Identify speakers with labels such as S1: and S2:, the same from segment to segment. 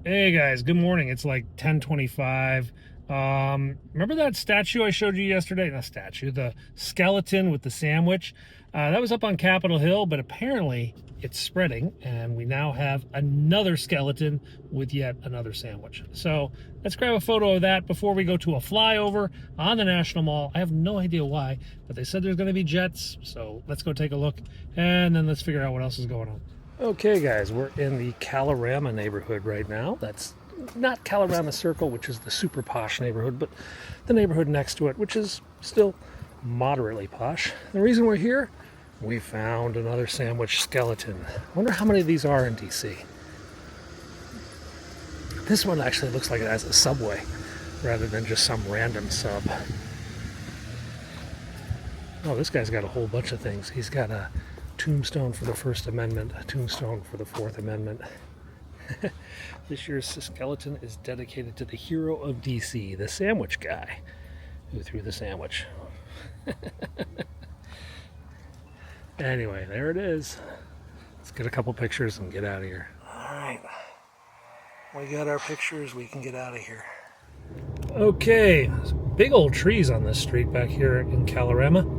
S1: Hey guys, good morning. It's like 10:25. Remember that statue I showed you yesterday? Not statue, the skeleton with the sandwich. That was up on Capitol Hill, but apparently it's spreading, and we now have another skeleton with yet another sandwich. So let's grab a photo of that before we go to a flyover on the National Mall. I have no idea why, but they said there's going to be jets, so let's go take a look, and then let's figure out what else is going on. Okay, guys, we're in the Kalorama neighborhood right now. That's not Kalorama Circle, which is the super posh neighborhood, but the neighborhood next to it, which is still moderately posh. The reason we're here, we found another sandwich skeleton. I wonder how many of these are in DC. This one actually looks like it has a subway rather than just some random sub. Oh, this guy's got a whole bunch of things. He's got a tombstone for the First Amendment, a tombstone for the Fourth Amendment. This year's skeleton is dedicated to the hero of DC, the sandwich guy who threw the sandwich. Anyway, there it is. Let's get a couple pictures and get out of here. All right, we got our pictures. We can get out of here. Okay, big old trees on this street back here in Kalorama.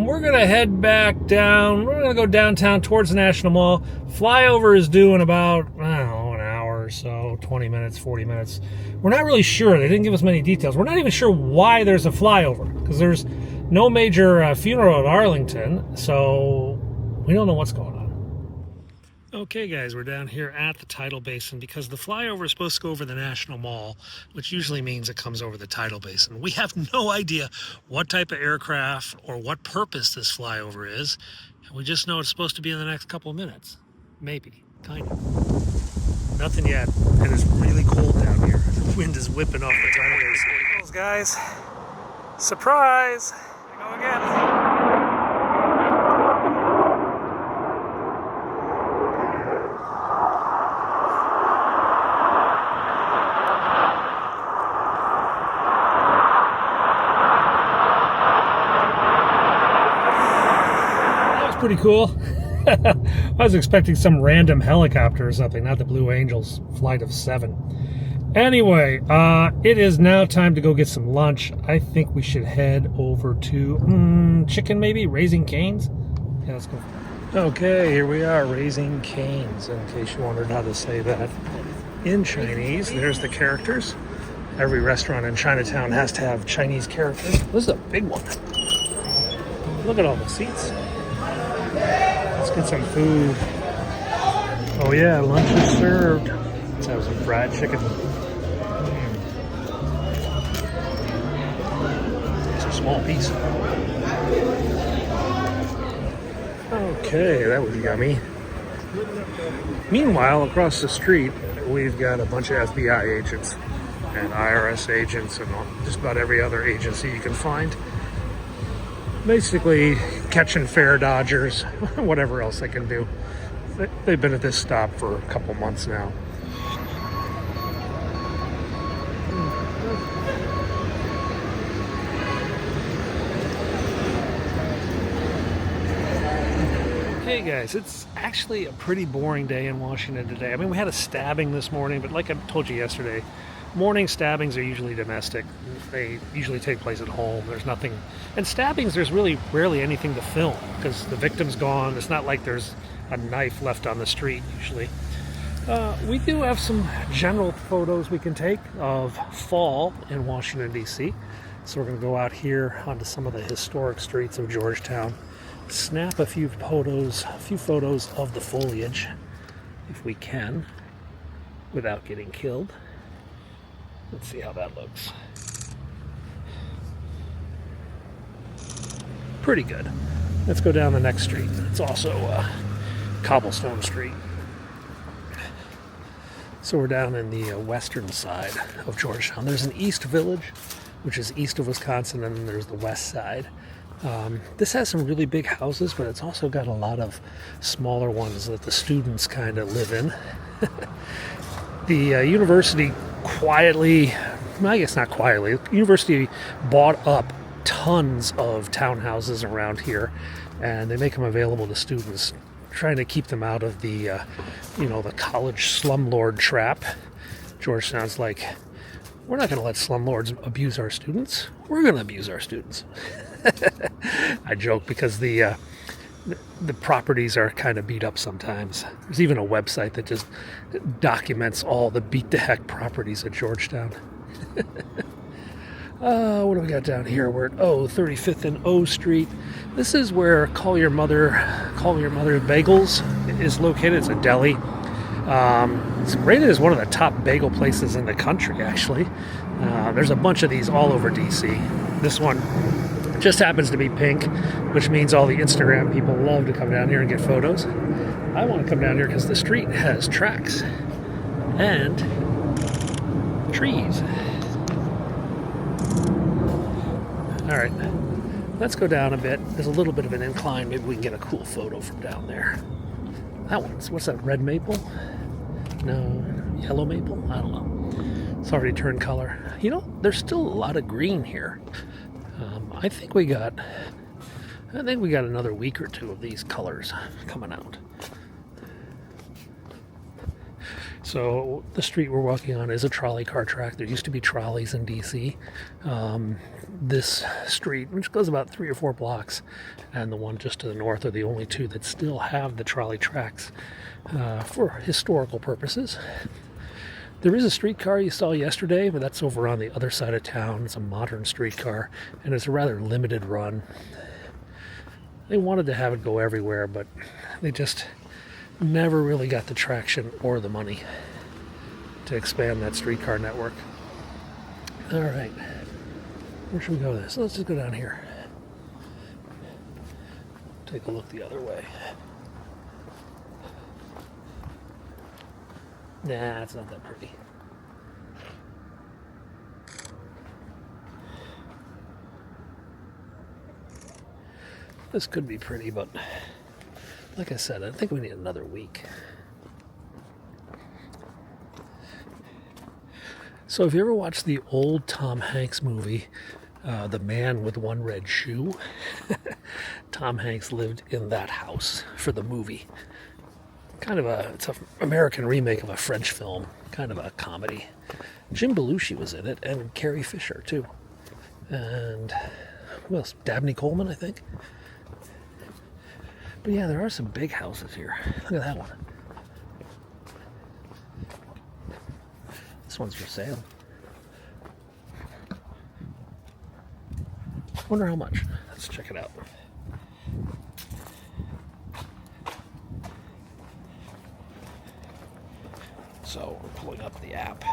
S1: We're gonna head back down. We're gonna go downtown towards the National Mall. Flyover is due in about, I don't know, an hour or so, 20 minutes, 40 minutes. We're not really sure. They didn't give us many details. We're not even sure why there's a flyover, because there's no major funeral at Arlington, so we don't know what's going on. Okay, guys, we're down here at the tidal basin because the flyover is supposed to go over the National Mall, which usually means it comes over the tidal basin. We have no idea what type of aircraft or what purpose this flyover is. We just know it's supposed to be in the next couple of minutes. Maybe, kind of. Nothing yet, and it's really cold down here. The wind is whipping off the tidal basin. Here it goes, guys. Surprise! Here we go again. Pretty cool. I was expecting some random helicopter or something, not the Blue Angels flight of 7. Anyway, it is now time to go get some lunch. I think we should head over to chicken, maybe Raising Cane's. Yeah, let's go. Okay, here we are, Raising Cane's, in case you wondered how to say that in Chinese. There's the characters. Every restaurant in Chinatown has to have Chinese characters. This is a big one. Look at all the seats. Let's get some food. Oh yeah, lunch is served. Let's have some fried chicken. It's a small piece. Okay, that was yummy. Meanwhile, across the street, we've got a bunch of FBI agents and IRS agents and just about every other agency you can find. Basically catching fare dodgers, whatever else they can do. They've been at this stop for a couple months now. Okay guys, it's actually a pretty boring day in Washington today. I mean, we had a stabbing this morning, but like I told you yesterday, morning stabbings are usually domestic. They usually take place at home. There's nothing, and stabbings, there's really rarely anything to film because the victim's gone. It's not like there's a knife left on the street usually. We do have some general photos we can take of fall in Washington, D.C. So we're going to go out here onto some of the historic streets of Georgetown, snap a few photos of the foliage, if we can, without getting killed. Let's see how that looks. Pretty good. Let's go down the next street. It's also cobblestone street. So we're down in the western side of Georgetown. There's an East Village, which is east of Wisconsin, and then there's the west side. This has some really big houses, but it's also got a lot of smaller ones that the students kind of live in. The university quietly, I guess not quietly, the university bought up tons of townhouses around here, and they make them available to students trying to keep them out of the, the college slumlord trap. Georgetown's like, we're not going to let slumlords abuse our students. We're going to abuse our students. I joke because the properties are kind of beat up sometimes. There's even a website that just documents all the beat the heck properties at Georgetown. What do we got down here? We're at 35th and O Street. This is where Call Your Mother Bagels is located. It's a deli. It's rated as one of the top bagel places in the country, actually. There's a bunch of these all over DC. This one just happens to be pink, which means all the Instagram people love to come down here and get photos. I want to come down here because the street has tracks and trees. All right, let's go down a bit. There's a little bit of an incline. Maybe we can get a cool photo from down there. That one's, what's that, red maple? No, yellow maple? I don't know. It's already turned color. There's still a lot of green here. I think we got another week or two of these colors coming out. So the street we're walking on is a trolley car track. There used to be trolleys in DC. This street, which goes about 3 or 4 blocks, and the one just to the north are the only two that still have the trolley tracks for historical purposes. There is a streetcar you saw yesterday, but that's over on the other side of town. It's a modern streetcar, and it's a rather limited run. They wanted to have it go everywhere, but they just never really got the traction or the money to expand that streetcar network. All right, where should we go with this? Let's just go down here. Take a look the other way. Nah, it's not that pretty. This could be pretty, but like I said, I think we need another week. So if you ever watched the old Tom Hanks movie, The Man with One Red Shoe, Tom Hanks lived in that house for the movie. It's an American remake of a French film, kind of a comedy. Jim Belushi was in it, and Carrie Fisher, too. And, who else? Dabney Coleman, I think. But yeah, there are some big houses here. Look at that one. This one's for sale. Wonder how much. Let's check it out. So we're pulling up the app.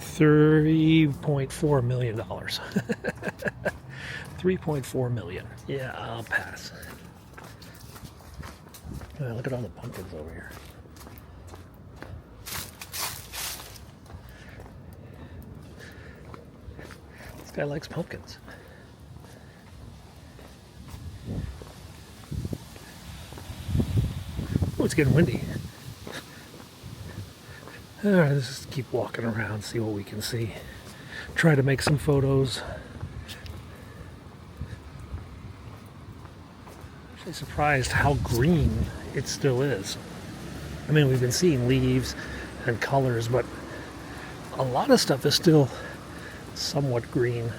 S1: $3.4 million. $3.4 million. Yeah, I'll pass. Look at all the pumpkins over here. This guy likes pumpkins. Oh, it's getting windy. Alright, let's just keep walking around, see what we can see. Try to make some photos. Actually surprised how green it still is. I mean, we've been seeing leaves and colors, but a lot of stuff is still somewhat green.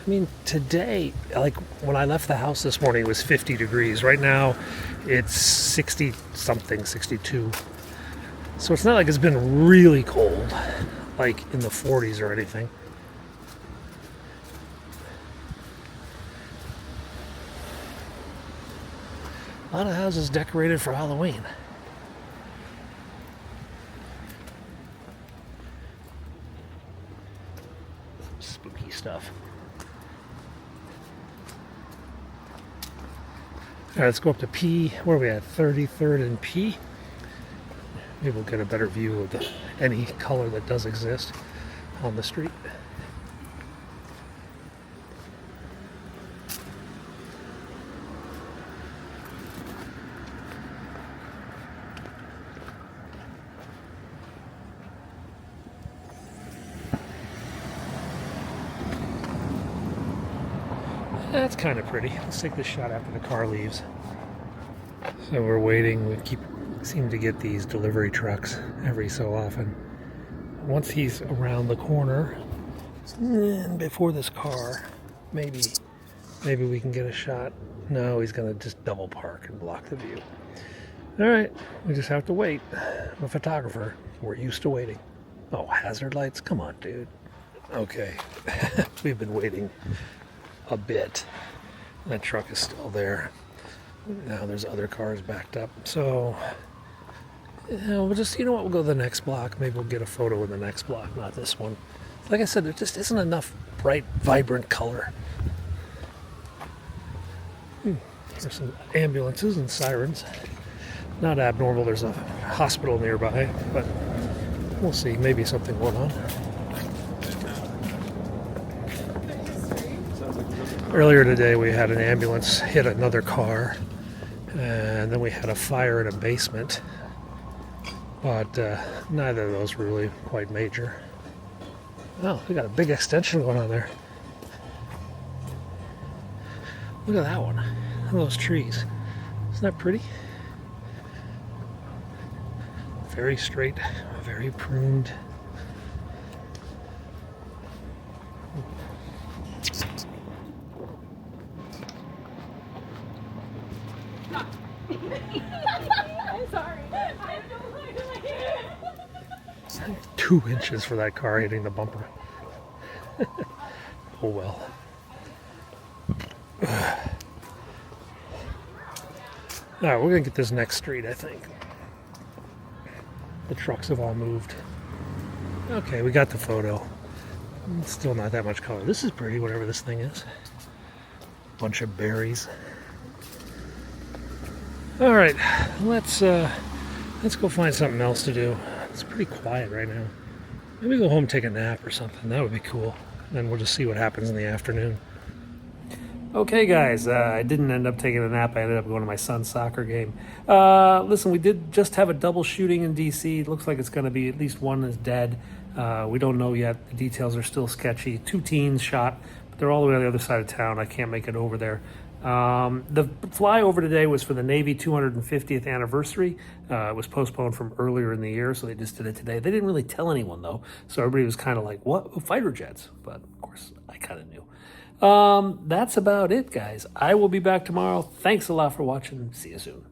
S1: I mean, today, like when I left the house this morning, it was 50 degrees. Right now, it's 60 something, 62. So it's not like it's been really cold, like in the 40s or anything. A lot of houses decorated for Halloween. Spooky stuff. All right, let's go up to P. Where are we at? 33rd and P. Maybe we'll get a better view of any color that does exist on the street. That's kind of pretty. Let's take this shot after the car leaves. So we're waiting. We seem to get these delivery trucks every so often. Once he's around the corner and before this car, maybe we can get a shot. No, he's gonna just double park and block the view. All right, we just have to wait. I'm a photographer. We're used to waiting. Oh, hazard lights? Come on, dude. Okay, we've been waiting a bit. That truck is still there. Now there's other cars backed up. So, we'll just, you know what, we'll go to the next block. Maybe we'll get a photo in the next block, not this one. Like I said, there just isn't enough bright, vibrant color. There's some ambulances and sirens. Not abnormal, there's a hospital nearby, but we'll see, maybe something going on. Earlier today we had an ambulance hit another car, and then we had a fire in a basement, but neither of those were really quite major. Oh, we got a big extension going on there. Look at that one. Look at those trees. Isn't that pretty? Very straight, very pruned.
S2: I'm sorry.
S1: 2 inches for that car hitting the bumper. Oh well. Alright, we're gonna get this next street, I think. The trucks have all moved. Okay, we got the photo. Still not that much color. This is pretty, whatever this thing is. Bunch of berries. Alright, let's go find something else to do. It's pretty quiet right now. Maybe go home and take a nap or something. That would be cool. Then we'll just see what happens in the afternoon. Okay, guys, I didn't end up taking a nap. I ended up going to my son's soccer game. Listen, we did just have a double shooting in D.C. It looks like it's going to be at least one is dead. We don't know yet. The details are still sketchy. 2 teens shot, but they're all the way on the other side of town. I can't make it over there. The flyover today was for the Navy 250th anniversary. It was postponed from earlier in the year, so they just did it today. They didn't really tell anyone, though, so everybody was kind of like, what? Fighter jets? But, of course, I kind of knew. That's about it, guys. I will be back tomorrow. Thanks a lot for watching. See you soon.